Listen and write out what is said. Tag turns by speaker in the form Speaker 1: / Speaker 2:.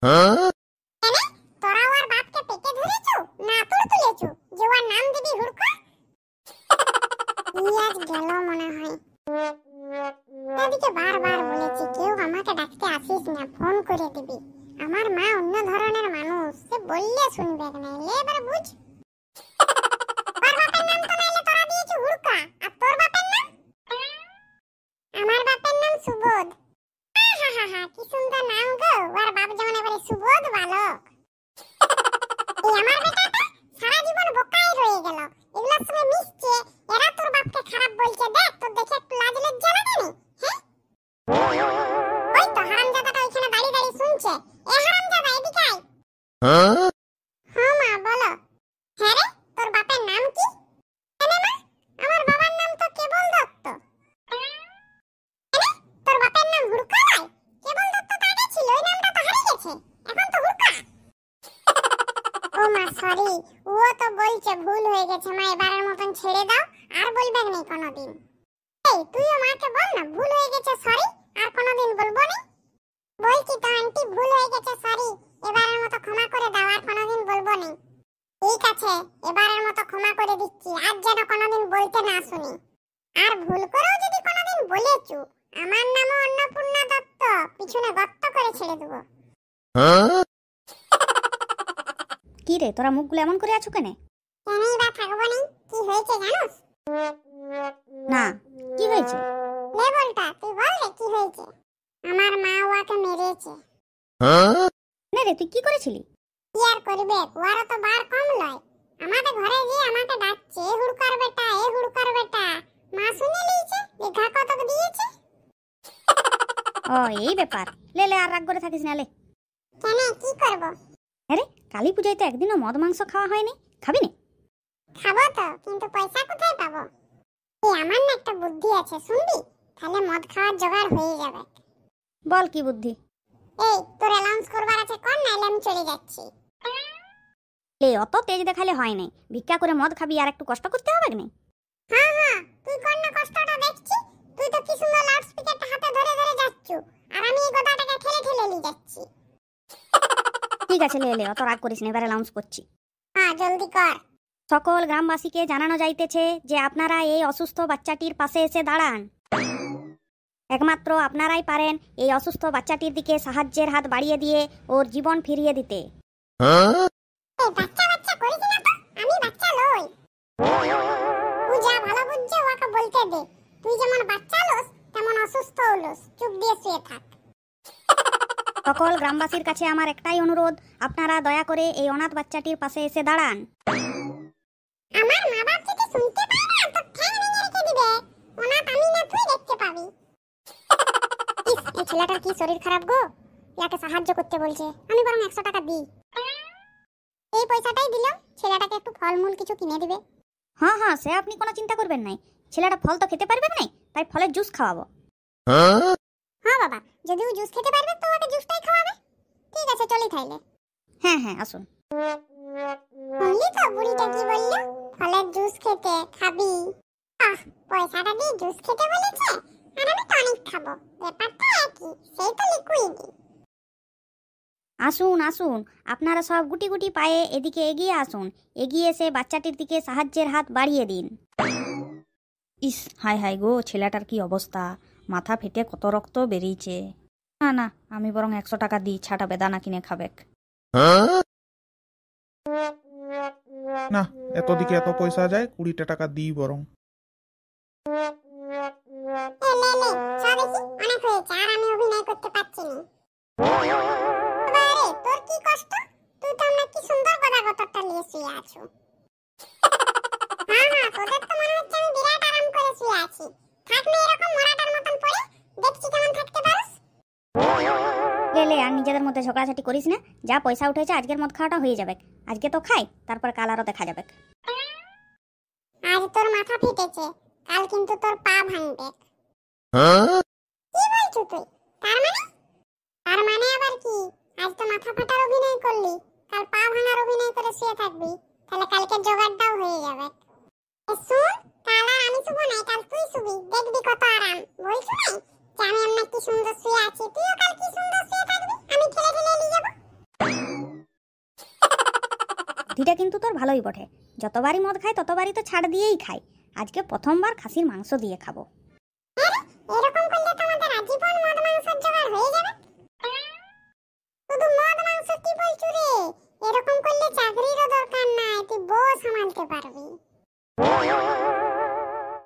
Speaker 1: কেন তোরা ওর বাপকে পেটে ধরেছো না তুই তুলেছো যে ওর নাম দিবি হুড়কা? ইয়াজ গেল মনে হয়। এদিকে বারবার বলেছি কেউ আমাকে ডাকতে আসিস না, ফোন করে দিবি। আমার মা অন্য ধরনের মানুষ, সে বললে শুনবে না। এবার বুঝ, তোর বাপের নাম তো নাইলে তোরা দিয়েছো হুড়কা, আর তোর বাপের নাম? আমার বাপের নাম সুবোধ। কি সুন্দর নাম গো, ওর বাপ যেমন এবারে সুবোধ বালক। এই আমার বেটাটা সারা জীবন বোকাই রয়ে গেল, এগুলোর সঙ্গে মিশছে, এরা তোর বাপকে খারাপ বলছে। দেখ তোর দেখে একটু লাজ লজ্জা লাগে না? হ্যাঁ, ওই তো হারামজাদাটা ওইখানে দাঁড়িয়ে দাঁড়িয়ে শুনছে। এ হারামজাদা এদিকে আয়। হ্যাঁ মা বলো। হ্যাঁ রে, তোর বাপের নাম কি? কেন মা, আমার বাবার নাম তো কেবল দত্ত। তোর বাপের নাম হুড়কা নয়? কেবল দত্ত তো আগে ছিল, ওই নামটা তো হারিয়ে গেছে, এখন তো হুড়কা। ও মা সরি, ও তো বলছে ভুল হয়ে গেছে মা, এবারের মতন ছেড়ে দাও, আর বলবে না কোনোদিন। এই তুইও মাকে বল না ভুল হয়ে গেছে সরি, আর কোনোদিন বলবো না। বলছি তো আন্টি ভুল হয়ে গেছে সরি, এবারের মতো ক্ষমা করে দাও, আর কোনোদিন বলবো না। ঠিক আছে, এবারের মতো ক্ষমা করে দিচ্ছি, আজ যেন কোনোদিন বলতে না শুনি। আর ভুল করেও যদি কোনোদিন বলেছু আমার নামও অন্নপূর্ণা দত্ত, পিছনে গর্ত করে ছেড়ে দেবো।
Speaker 2: কি রে তোরা মুখগুলো এমন করে আছো কেন?
Speaker 1: কেনই বা থাকবো না, কি হয়েছে জানোস?
Speaker 2: না, কি হয়েছে?
Speaker 1: লে বলটা, তুই বল রে কি হয়েছে। আমার মা ওকে মেরেছে।
Speaker 2: না রে, তুই কি করেছিলি?
Speaker 1: কি আর করবে, ওরা তো বার কম লয়। আমাদের ঘরে গিয়ে আমাকে ডাকছে এ হুড়কার বেটা, এ হুড়কার বেটা। মা শুনে লিয়েছে যে ঘা কতক দিয়েছে।
Speaker 2: ও এই ব্যাপার, লে লে আর রাগ করে থাকিস না, লে।
Speaker 1: কেন কি করব?
Speaker 2: আরে কালী পূজায় তো একদিনও মদ মাংস খাওয়া হয়নি, খাবি না?
Speaker 1: খাবো তো, কিন্তু পয়সা কোথায় পাবো? এই আমার না একটা বুদ্ধি আছে, শুনবি? তাহলে মদ খাওয়ার জোগাড় হয়ে যাবে।
Speaker 2: বল কি বুদ্ধি?
Speaker 1: এই তোর অ্যালাউন্স করবার আছে কর, নাইলে আমি চলে যাচ্ছি।
Speaker 2: লে অত তেজ দেখালে হয় না, ভিক্ষা করে মদ খাবি আর একটু কষ্ট করতে হবে না?
Speaker 1: হ্যাঁ, তুই কর না কষ্টটা দেখছি। তুই তো কি সুন্দর লাউড স্পিকারটা হাতে ধরে ধরে যাচ্ছু, আর আমি এই গোদাটাকে ঠেলে ঠেলে নিয়ে যাচ্ছি।
Speaker 2: ঠিক আছে লে লে, অত রাগ করিস না, এবার অ্যালাউন্স করছি।
Speaker 1: হ্যাঁ জলদি কর।
Speaker 2: সকল গ্রামবাসীকে জানানো যাইতেছে যে আপনারা এই অসুস্থ বাচ্চাটির পাশে এসে দাঁড়ান। একমাত্র আপনারাই পারেন এই অসুস্থ বাচ্চাটির দিকে সাহায্যের হাত বাড়িয়ে দিয়ে ওর জীবন ফিরিয়ে দিতে।
Speaker 1: এই বাচ্চা বাচ্চা করিস না তো, আমি বাচ্চা লই। তুই যা ভালো বুঝছে ওকে বলতে দে। তুই যেমন বাচ্চা লস তেমন অসুস্থ হলস, চুপ দিয়ে শুয়ে থাক।
Speaker 2: সকল গ্রামবাসীর কাছে আমার একটাই অনুরোধ, আপনারা দয়া করে এই অনাথ বাচ্চাটির পাশে এসে দাঁড়ান।
Speaker 1: আমার মা বাপ যদি শুনতে পায় না তো ঠ্যাং ভেঙে রেখে দিবে। অনাথ আমি না তুই দেখতে পাবি। এই ছেলেটার কি শরীর খারাপ গো, ইয়াকে সাহায্য করতে বলছে। আমি বরং 100 টাকা দিই। এই পয়সাটাই দিলাম, ছেলেটাকে একটু ফলমূল কিছু কিনে দিবে।
Speaker 2: হ্যাঁ হ্যাঁ, সে আপনি কোনো চিন্তা করবেন নাই, ছেলেটা ফল তো খেতে পারবে না, তাই ফলের জুস খাওয়াবো।
Speaker 1: হ্যাঁ বাবা, যদি ও জুস খেতে পারবে তো ওকে জুসটাই খাওয়াবে। ঠিক আছে চলি তাইলে।
Speaker 2: হ্যাঁ হ্যাঁ আসুন।
Speaker 1: শুনলি তো বুড়িটা কি বললো, ফলের জুস খেতে খাবি। পয়সাটা দিয়ে জুস খেতে বলেছে, আর আমি টনিক খাবো। ব্যাপারটা একই, সেই তো লিকুইডই।
Speaker 2: আসুন আসুন, আপনারা সব গুটি গুটি পায়ে এদিকে এগিয়ে আসুন, এগিয়ে এসে বাচ্চাটির দিকে সাহায্যের হাত বাড়িয়ে দিন। ইস হাই হাই গো, ছেলেটার কি অবস্থা, মাথা ফেটে কত রক্ত বেরিয়েছে। না না, আমি বরং 100 টাকা দিই, ছাটা বেদানা কিনে খাবেক।
Speaker 3: না, এত দিকে এত পয়সা যায়, 20 টাকা দিই বরং।
Speaker 1: লে চা দেখি, অনেক হয়েছে, আর আমি অভিনয় করতে পারছি না। আরে তোর কি কষ্ট, তুই তো আমরা কি সুন্দর গদাগতরটা নিয়ে শুয়ে আছো। হ্যাঁ, তোদের তো মনে হচ্ছে আমি বিরাট আরাম করে শুয়ে আছি। থাক না এরকম মরাটার মতন পড়ে, দেখছি কেমন থাকতে পারস।
Speaker 2: লে লে, আর নিজেদের মধ্যে ঝগড়াঝাটি করিস না, যা পয়সা উঠেছে আজকের মদ খাওয়াটা হয়ে যাবে। আজকে তো খাই, তারপর কাল আরও দেখা যাবে।
Speaker 1: আজ তোর মাথা ফেটেছে, কাল কিন্তু তোর পা ভাঙবে। কি বলছো তুই? তার মানে আবার কি? আজ তো মাথা ফাটার অভিনয় করলি, কাল পা ভাঙার অভিনয় করে শুয়ে থাকবি, তাহলে কালকে জোগাড়টাও হয়ে যাবে। শুন, কাল আর আমি শুবো না, কাল তুই শুবি, দেখবি কত আরাম। বলছো না যে আমি এমন কি সুন্দর শুয়ে আছি, তুইও কাল কি সুন্দর শুয়ে থাকবি, আমি ঠেলে ঠেলে নিয়ে যাবো।
Speaker 2: বুদ্ধিটা কিন্তু তোর ভালোই বটে। যতবারই মদ খাই ততবারই তো ছাড় দিয়েই খাই। আজকে প্রথমবার খাসির মাংস দিয়ে খাবো।
Speaker 1: এরকম করলে তো আমাদের আজীবন মদ মাংসের জোগাড় হয়ে যাবে। শুধু মদ মাংস কি বলছু রে? এরকম করলে চাকরিরও দরকার নাই, তুই বউ সামলাতে পারবি।